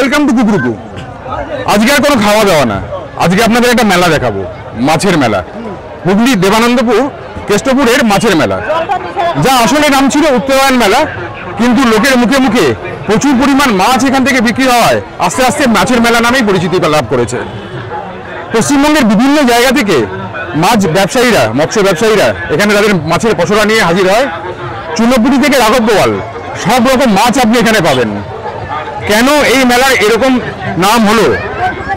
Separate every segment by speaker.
Speaker 1: Welcome to কুকুরকু। আজকে আর কোনো খাওয়া দাওয়া না, আজকে আপনাদের একটা মেলা দেখাবো, মাছের মেলা। হুগলি দেবানন্দপুর কেষ্টপুরের মাছের মেলা, যা আসলে নাম ছিল উত্তরায়ণ মেলা, কিন্তু লোকের মুখে মুখে প্রচুর পরিমাণ মাছ এখান থেকে বিক্রি হওয়ায় আস্তে আস্তে মাছের মেলা নামেই পরিচিতি লাভ করেছে। পশ্চিমবঙ্গের বিভিন্ন জায়গা থেকে মাছ ব্যবসায়ীরা, মৎস্য ব্যবসায়ীরা এখানে তাদের মাছের পসরা নিয়ে হাজির হয়। চুনোপুটি থেকে রাঘব বোয়াল সব রকম মাছ আপনি এখানে পাবেন। কেন এই মেলার এরকম নাম হলো,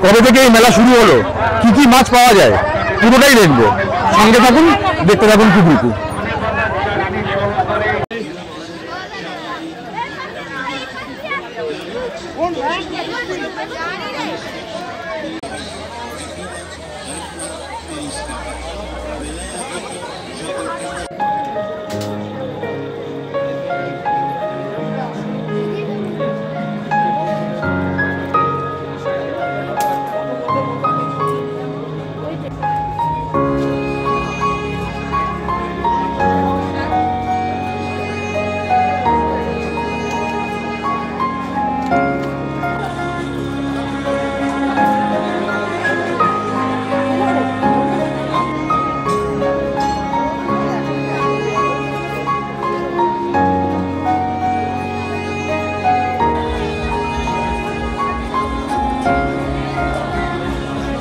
Speaker 1: কবে থেকে এই মেলা শুরু হলো, কি কি মাছ পাওয়া যায়, পুরোটাই দেখবো। সঙ্গে থাকুন, দেখতে থাকুন কুকুরকু।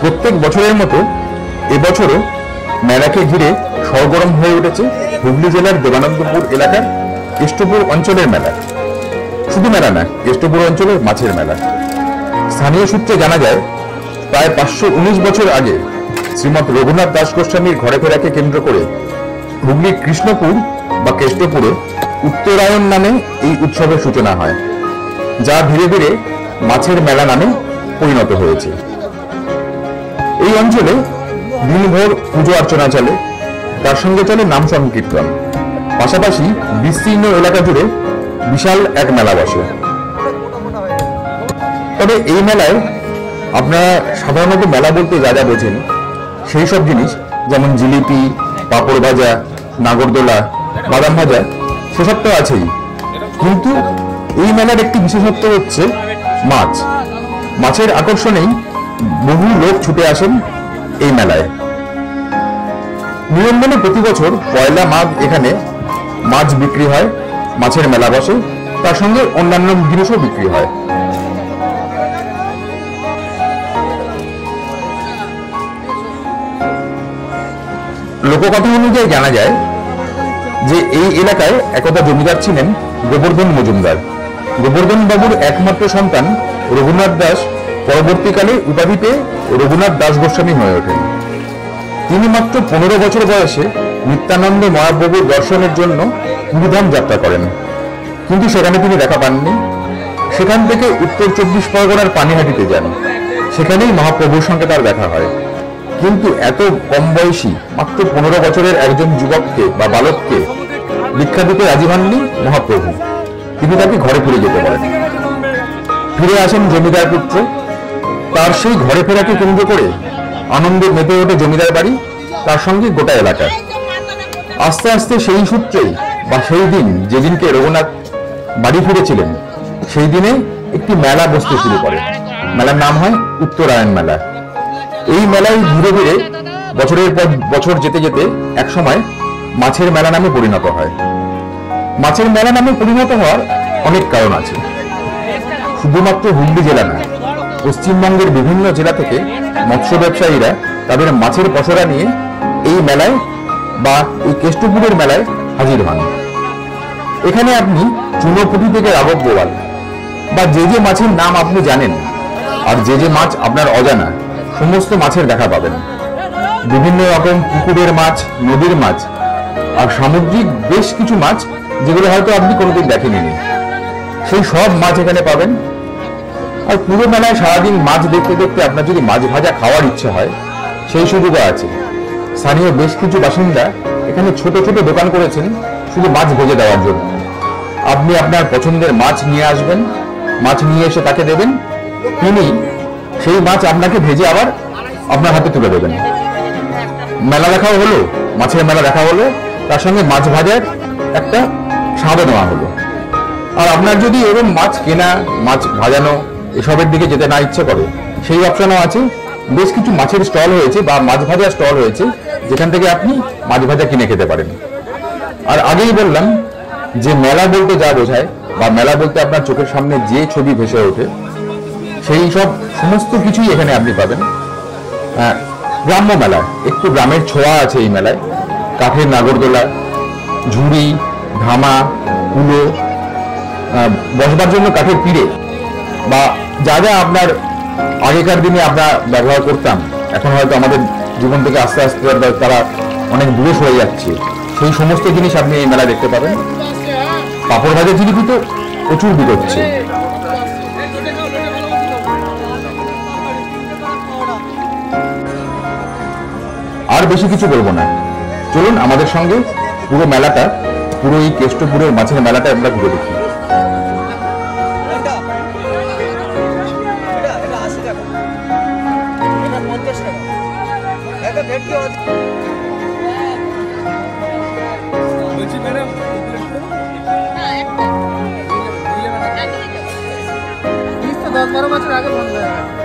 Speaker 1: প্রত্যেক বছরের মতো এবছরও মেলাকে ঘিরে সরগরম হয়ে উঠেছে হুগলি জেলার দেবানন্দপুর এলাকার কেষ্টপুর অঞ্চলের মেলা। শুধু মেলা না, কেষ্টপুর অঞ্চলের মাছের মেলা। স্থানীয় সূত্রে জানা যায়, প্রায় 519 বছর আগে শ্রীমৎ রঘুনাথ দাস গোস্বামীর ঘরে ফেরাকে কেন্দ্র করে হুগলির কৃষ্ণপুর বা কেষ্টপুরে উত্তরায়ণ নামে এই উৎসবের সূচনা হয়, যা ধীরে ধীরে মাছের মেলা নামে পরিণত হয়েছে। এই অঞ্চলে দিনভর পুজো অর্চনা চলে, তার সঙ্গে চলে নাম সংকীর্তন, পাশাপাশি বিস্তীর্ণ এলাকা জুড়ে বিশাল এক মেলা বসে। তবে এই মেলায় আপনারা সাধারণত মেলা বলতে যা যা বোঝেন সেই সব জিনিস, যেমন জিলিপি, পাঁপড় ভাজা, নাগরদোলা, বাদাম ভাজা, সেসব তো আছেই, কিন্তু এই মেলার একটি বিশেষত্ব হচ্ছে মাছ। মাছের আকর্ষণেই বহু লোক ছুটে আসেন এই মেলায়। নিরঞ্জনে প্রতি বছর পয়লা মাঘ এখানে মাছ বিক্রি হয়, মাছের মেলা বসে, তার সঙ্গে অন্যান্য জিনিসও বিক্রি হয়। লোককথা অনুযায়ী জানা যায় যে এই এলাকায় একদা জমিদার ছিলেন গোবর্ধন মজুমদার। গোবর্ধন বাবুর একমাত্র সন্তান রঘুনাথ দাস পরবর্তীকালে উপাধি পেয়ে রঘুনাথ দাস গোস্বামী হয়ে ওঠেন। তিনি মাত্র 15 বছর বয়সে নিত্যানন্দ মহাপ্রভুর দর্শনের জন্য পুরীধাম যাত্রা করেন, কিন্তু সেখানে তিনি দেখা পাননি। সেখান থেকে উত্তর 24 পরগনার পানিহাটিতে যান, সেখানেই মহাপ্রভুর সঙ্গে তার দেখা হয়। কিন্তু এত কম বয়সী, মাত্র 15 বছরের একজন যুবককে বা বালককে দীক্ষা দিতে রাজি হননি মহাপ্রভু। তিনি তাকে ঘরে ফিরে যেতে বলেন। ফিরে আসেন জমিদার পুত্র। তার সেই ঘরে ফেরাকে কেন্দ্র করে আনন্দে মেতে ওঠে জমিদার বাড়ি, তার সঙ্গে গোটা এলাকা। আস্তে আস্তে সেই সূত্রেই বা সেই দিন, যেদিনকে রঘুনাথ বাড়ি ফিরেছিলেন, সেই দিনে একটি মেলা বসতে শুরু করে। মেলার নাম হয় উত্তরায়ণ মেলা। এই মেলায় ধীরে ধীরে বছরের পর বছর যেতে যেতে একসময় মাছের মেলা নামে পরিণত হয়। মাছের মেলা নামে পরিণত হওয়ার অনেক কারণ আছে। শুধুমাত্র হুগলি জেলা না, পশ্চিমবঙ্গের বিভিন্ন জেলা থেকে মৎস্য ব্যবসায়ীরা তাদের মাছের পসরা নিয়ে এই মেলায় বা এই কেষ্টপুরের মেলায় হাজির হন। এখানে আপনি চুনোপুটি থেকে রাঘব বোয়াল বা যে যে মাছের নাম আপনি জানেন আর যে যে মাছ আপনার অজানা, সমস্ত মাছের দেখা পাবেন। বিভিন্ন রকম পুকুরের মাছ, নদীর মাছ আর সামুদ্রিক বেশ কিছু মাছ, যেগুলো হয়তো আপনি কোনোদিন দেখেননি, সেই সব মাছ এখানে পাবেন। আর পুরো মেলায় সারাদিন মাছ দেখতে দেখতে আপনার যদি মাছ ভাজা খাওয়ার ইচ্ছে হয়, সেই সুযোগও আছে। স্থানীয় বেশ কিছু বাসিন্দা এখানে ছোট ছোট দোকান করেছেন শুধু মাছ ভেজে দেওয়ার জন্য। আপনি আপনার পছন্দের মাছ নিয়ে আসবেন, মাছ নিয়ে এসে তাকে দেবেন, তিনি সেই মাছ আপনাকে ভেজে আবার আপনার হাতে তুলে দেবেন। মেলা দেখাও হলো, মাছের মেলা দেখা হলো, তার সঙ্গে মাছ ভাজার একটা স্বাদও নেওয়া হলো। আর আপনার যদি এরকম মাছ কেনা, মাছ ভাজানো এসবের দিকে যেতে না ইচ্ছে করে, সেই অপশনও আছে। বেশ কিছু মাছের স্টল হয়েছে বা মাছ ভাজা স্টল হয়েছে, যেখান থেকে আপনি মাছ ভাজা কিনে খেতে পারেন। আর আগেই বললাম যে মেলা বলতে যা বোঝায় বা মেলা বলতে আপনার চোখের সামনে যে ছবি ভেসে ওঠে, সেই সব সমস্ত কিছুই এখানে আপনি পাবেন। গ্রাম্য মেলা, একটু গ্রামের ছোঁয়া আছে এই মেলায়। কাঠের নাগরদোলা, ঝুড়ি, ধামা, কুলো, বসবার জন্য কাঠের পিঁড়ে বা যা যা আপনার আগেকার দিনে আমরা ব্যবহার করতাম, এখন হয়তো আমাদের জীবন থেকে আস্তে আস্তে তারা অনেক দূরে সরে যাচ্ছে, সেই সমস্ত জিনিস আপনি এই মেলায় দেখতে পাবেন। পাঁপড় ভাজা জিলিপি তো প্রচুর বিকোচ্ছে। আর বেশি কিছু বলবো না, চলুন আমাদের সঙ্গে পুরো মেলাটা, পুরো এই কেষ্টপুরের মাছের মেলাটা আমরা ঘুরে দেখি।
Speaker 2: দশ 12 বছর আগে বন্ধ হয়ে গেছে।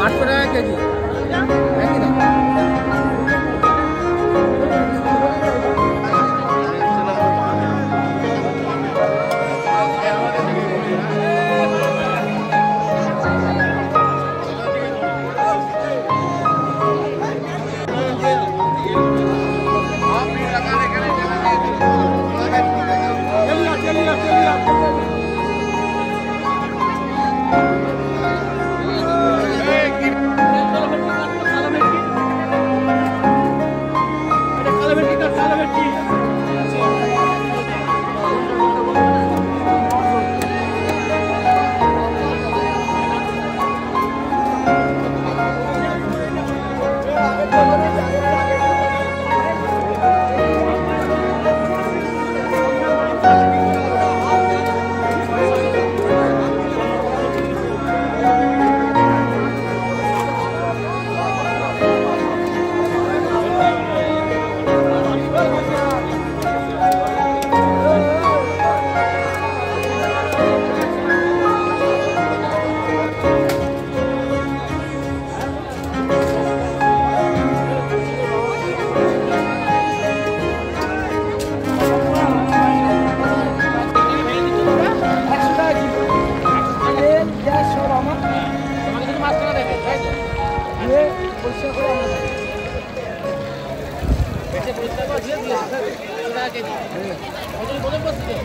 Speaker 2: $800 কেজি।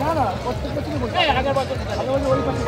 Speaker 2: না না প্রত্যেক বছরই বলছি, আগের বছর ওই পাশে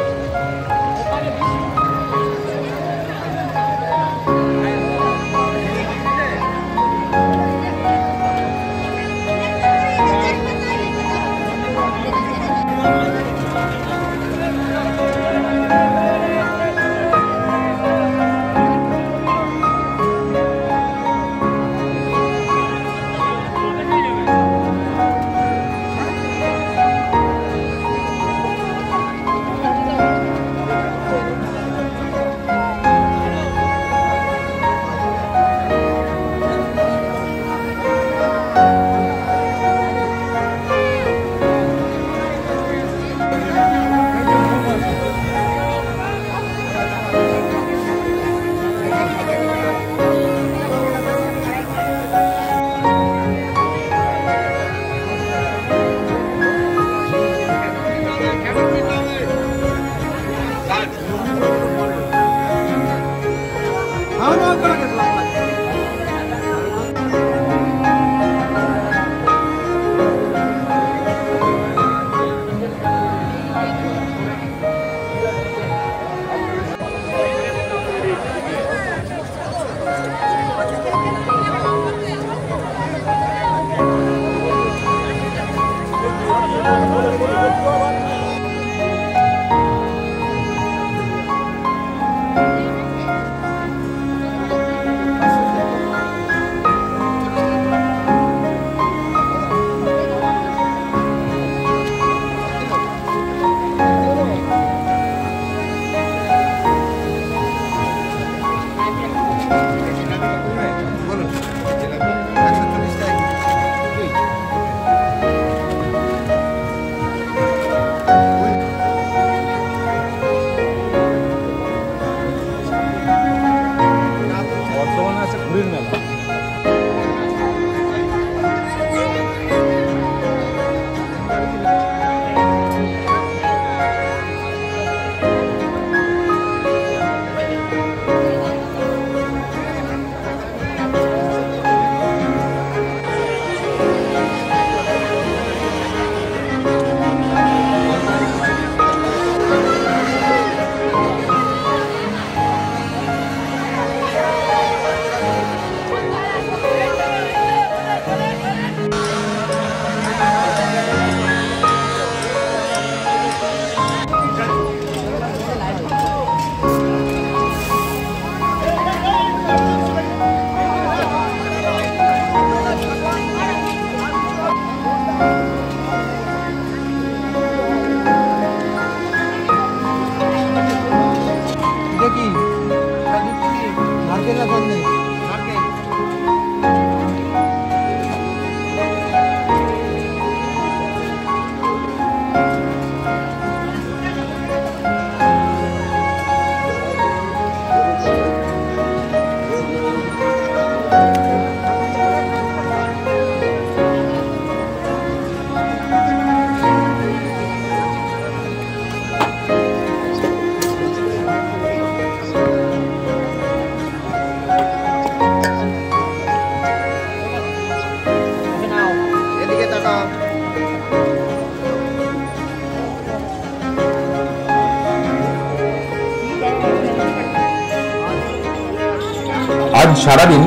Speaker 1: আজ সারাদিন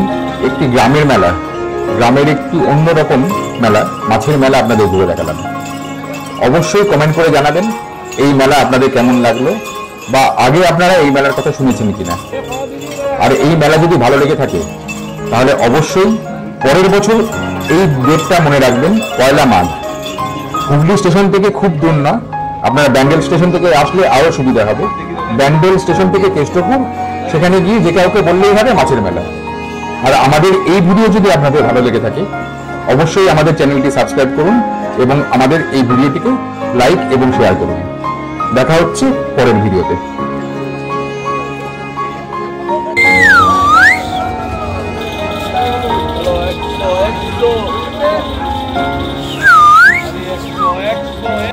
Speaker 1: একটি গ্রামের মেলা, গ্রামের একটি অন্যরকম মেলা, মাছের মেলা আপনাদের ঘুরে দেখালাম। অবশ্যই কমেন্ট করে জানাবেন এই মেলা আপনাদের কেমন লাগলো, বা আগে আপনারা এই মেলার কথা শুনেছেন কিনা। আর এই মেলা যদি ভালো লেগে থাকে তাহলে অবশ্যই পরের বছর এই ডেটটা মনে রাখবেন, 1 মাঘ। হুগলি স্টেশন থেকে খুব দূর না, আপনারা ব্যান্ডেল স্টেশন থেকে আসলে আরো সুবিধা হবে। ব্যান্ডেল স্টেশন থেকে কেষ্টপুর, সেখানে গিয়ে যে কাউকে বললেই হবে মাছের মেলা। আর আমাদের এই ভিডিও যদি আপনাদের ভালো লেগে থাকে অবশ্যই আমাদের চ্যানেলটি সাবস্ক্রাইব করুন এবং আমাদের এই ভিডিওটিকে লাইক এবং শেয়ার করুন। দেখা হচ্ছে পরের ভিডিওতে।
Speaker 2: একশো